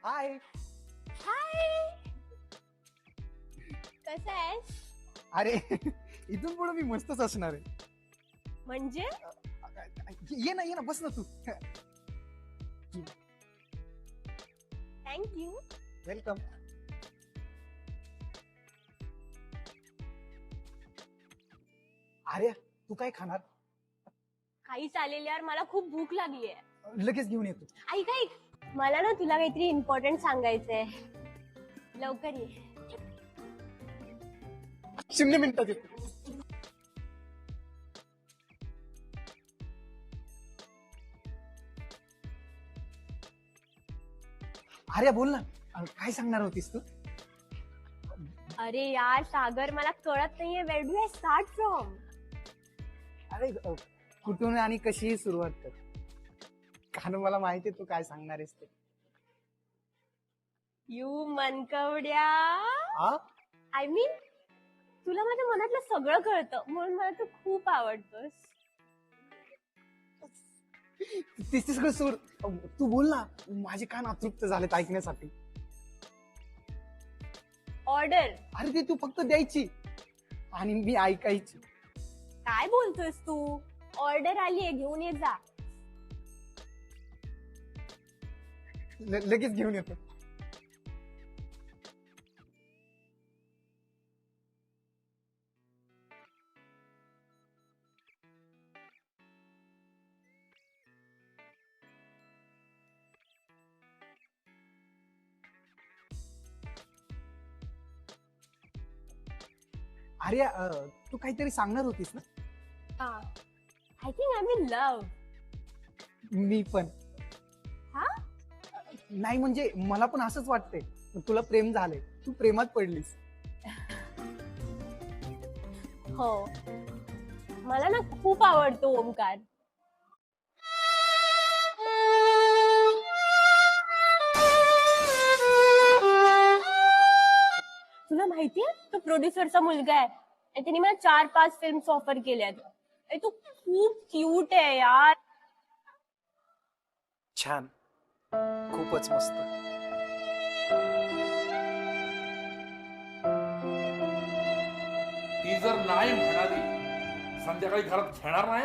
हाय. हाय, कसा आहेस? अरे इथून पुढे मी मस्तच असणार आहे. म्हणजे ये ना बस ना तू. थँक्यू. वेलकम. अरे तू काय खाणार? काही चालेल यार, मला खूप भूक लागली आहे. लगेच घेऊन येतो. ऐक ऐक, मला ना तुला काहीतरी इम्पॉर्टंट सांगायचंय. लवकर ये. 0 मिनिटात येतो. अरे बोल ना, काय सांगणार होतीस तू? अरे यार सागर, मला कळत नाहीये, वेर डू आय स्टार्ट फ्रॉम? अरे कुठून आणि कशीही सुरुवात कर, कारण मला माहिती आहे तू काय सांगणार आहेस ते. यू मनकवड्या. हा? आय मीन, तुला माझ्या मनातलं सगळं कळतं, म्हणून मला तू खूप आवडतोस. तीच सगळं सूर. तू बोल ना, माझे कान अतृप्त झालेत ऐकण्यासाठी. ऑर्डर. अरे ते तू फक्त द्यायची आणि मी ऐकायची. काय बोलतोयस तू? ऑर्डर आलीये, घेऊन ये जा. लगेच घेऊन येतो. अरे तू काहीतरी सांगणार होतीस ना? I think I in love. मी पण. हा? नाही म्हणजे मला पण असंच वाटतंय, तुला प्रेम झालंय, तू प्रेमात पडलीस. हो, मला ना खूप आवडतो ओमकार. तुला माहितीये, तो प्रोड्युसरचा मुलगा आहे आणि त्याने मला 4-5 फिल्म्स ऑफर केल्यात. तो खूप क्यूट आहे यार. छान, खूपच मस्त. ती जर नाही म्हणाली संध्याकाळी घरात खेळणार नाही.